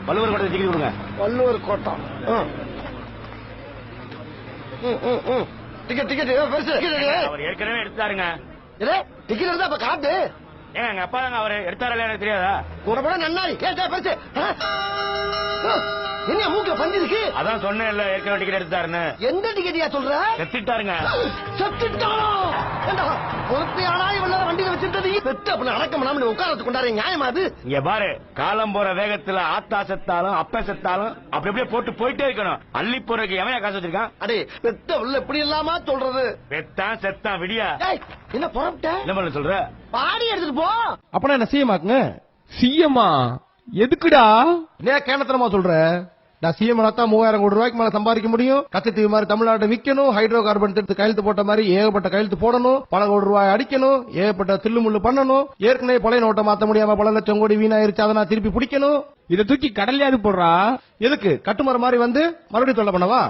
வள்ளுவர் கோட்டை டிக்கெட் கொடுங்க. Valluvar Kottam. Ticket ticket பெருசு. அவர் ஏற்கனவே எடுத்தாருங்க. டிக்கெட் எடுத்தா அப்ப காட்டு. ஏங்க எங்க அப்பா தாங்க அவரு எடுத்தாரல எனக்கு தெரியாதா? கூட கூட நன்னாரி பெருசு. என்ன மூக்க பஞ்சு இருக்கு? அதான் சொன்னேன்ல ஏற்கனவே டிக்கெட் எடுத்தாருன்னு. எந்த டிக்கெட்டியா சொல்ற? செத்துட்டாருங்க. செத்துட்டாரோ? பொறுத்தையானா இவள வண்டியில வச்சிருந்தது செத்து அப்படி அடக்கம் பண்ணாம உட்காரத்து கொண்டாரு நியாயமா அது? இங்க பாரு, காலம் போற வேகத்துல ஆத்தா செத்தாலும் அப்ப செத்தாலும் அப்படி அப்படியே போட்டு போயிட்டே இருக்கணும். அள்ளி போறதுக்கு எவன் காசு வச்சிருக்கான்? அடே பெத்த உள்ள இப்படி இல்லாம சொல்றது. பெத்தான் செத்தான் விடியா. என்ன புறப்பட்ட? என்ன பண்ண சொல்ற? பாடி எடுத்துட்டு போ. அப்பனா என்ன சிஎம்மாக்குங்க? சிஎம்மா எதுக்குடா? ஏன் கேனத்தனமா சொல்ற? நான் சிஎம் தான் 3000 கோடி ரூபாய்க்கு மேல சம்பாதிக்க முடியும். கச்சத்தீவு மாதிரி தமிழ்நாட்டை விற்கணும். ஹைட்ரோ கார்பன் திட்டத்து கையெழுத்து போட்ட மாதிரி ஏகப்பட்ட கையெழுத்து போடணும். பல கோடி ரூபாய் அடிக்கணும். ஏகப்பட்ட தில்லுமுள்ளு பண்ணணும். ஏற்கனவே பழைய நோட்டை மாத்த முடியாம பல லட்சம் கோடி வீணாயிருச்சு. அதை நான் திருப்பி பிடிக்கணும். இதை தூக்கி கடலையாவது போடுறா. எதுக்கு? கட்டுமரம் மாதிரி வந்து மறுபடியும் தொல்லை பண்ணவா?